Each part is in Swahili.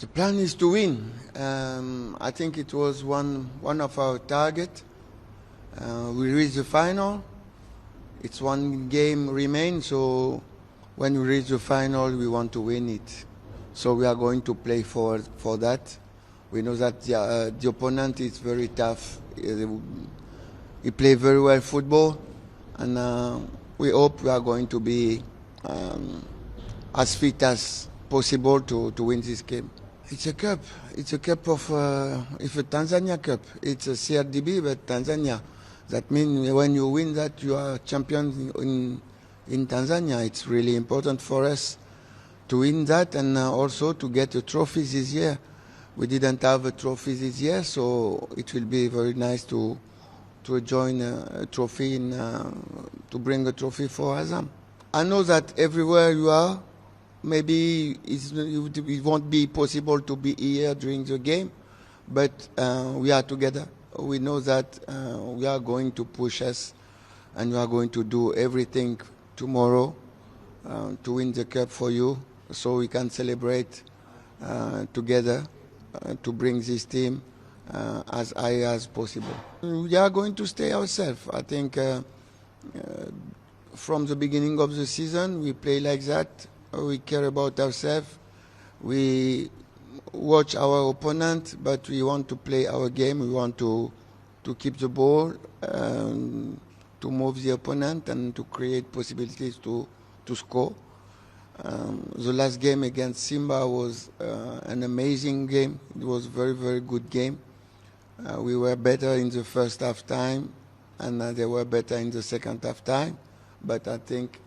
The plan is to win. I think it was one of our targets. We reached the final. It's one game remains, so when we reach the final, we want to win it. So we are going to play for that. We know that the opponent is very tough. He plays very well football, and we hope we are going to be as fit as possible to win this game. It's a cup. It's a cup of it's a Tanzania Cup. It's a CRDB, but Tanzania. That means when you win that, you are champion in Tanzania. It's really important for us to win that, and also to get a trophy this year. We didn't have a trophy this year, so it will be very nice to join a trophy to bring a trophy for Azam. I know that everywhere you are, maybe it won't be possible to be here during the game, but we are together. We know that we are going to push us, and we are going to do everything tomorrow to win the cup for you, so we can celebrate together to bring this team as high as possible. We are going to stay ourselves. I think from the beginning of the season, we play like that. We care about ourselves. We watch our opponent, but we want to play our game. We want to keep the ball, to move the opponent, and to create possibilities to score. The last game against Simba was an amazing game. It was a very, very good game. We were better in the first half time, and they were better in the second half time. But I think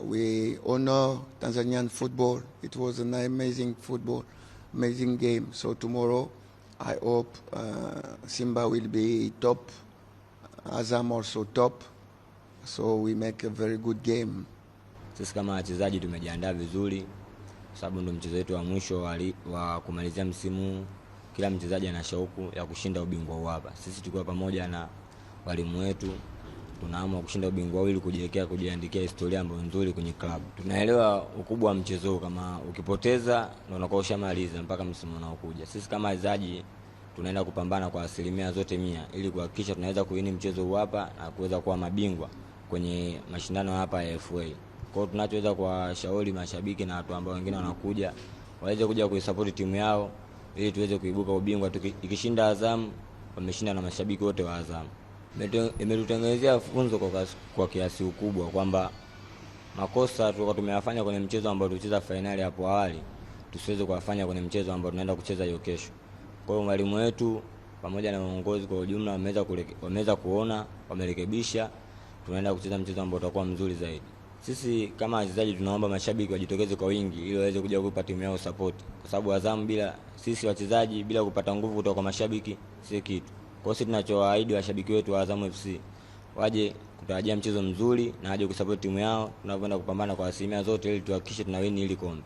we honor Tanzanian football. It was an amazing football, amazing game. So tomorrow, I hope Simba will be top, Azam also top, so we make a very good game. Sisi kama wachezaji tumejiandaa vizuri, sababu ndio mchezo wetu wa mwisho wa kumalizia msimu. Kila mchezaji ana shauku ya kushinda ubingwa huu hapa. Sisi tukiwa pamoja na walimu wetu tunaamua kushinda ubingwa huu ili kujiandikia historia ambayo nzuri kwenye klabu. Tunaelewa ukubwa wa mchezo, kama ukipoteza ndio unakuwa ushamaliza mpaka msimu unaokuja. Sisi kama wachezaji tunaenda kupambana kwa asilimia zote 100 ili kuhakikisha tunaweza kuwini mchezo huu hapa na kuweza kuwa mabingwa kwenye mashindano hapa ya FA. Kwa hiyo tunachoweza kuwashauri mashabiki na watu ambao wengine wanakuja waweze kuja kuisupport timu yao ili tuweze kuibuka ubingwa. Ikishinda Azam, wameshinda na mashabiki wote wa Azam. Imetutengenezea funzo kwa kiasi ukubwa kwamba makosa tulikuwa tumeyafanya kwenye mchezo ambao tulicheza finali hapo awali tusiweze kuyafanya kwenye mchezo ambao tunaenda kucheza hiyo kesho. Kwa hiyo mwalimu wetu pamoja na uongozi kwa ujumla wameweza kuona, wamerekebisha, tunaenda kucheza mchezo ambao utakuwa mzuri zaidi. Sisi kama wachezaji tunaomba mashabiki wajitokeze kwa wingi ili waweze kuja kuipa timu yao support, kwa sababu Azam bila sisi wachezaji, bila kupata nguvu kutoka kwa mashabiki si kitu. Kwa hiyo sisi tunachowaahidi washabiki wetu wa Azam FC waje kutarajia mchezo mzuri na waje kusupport timu yao tunapoenda kupambana kwa asilimia zote ili tuhakikishe tunawini hili kombe.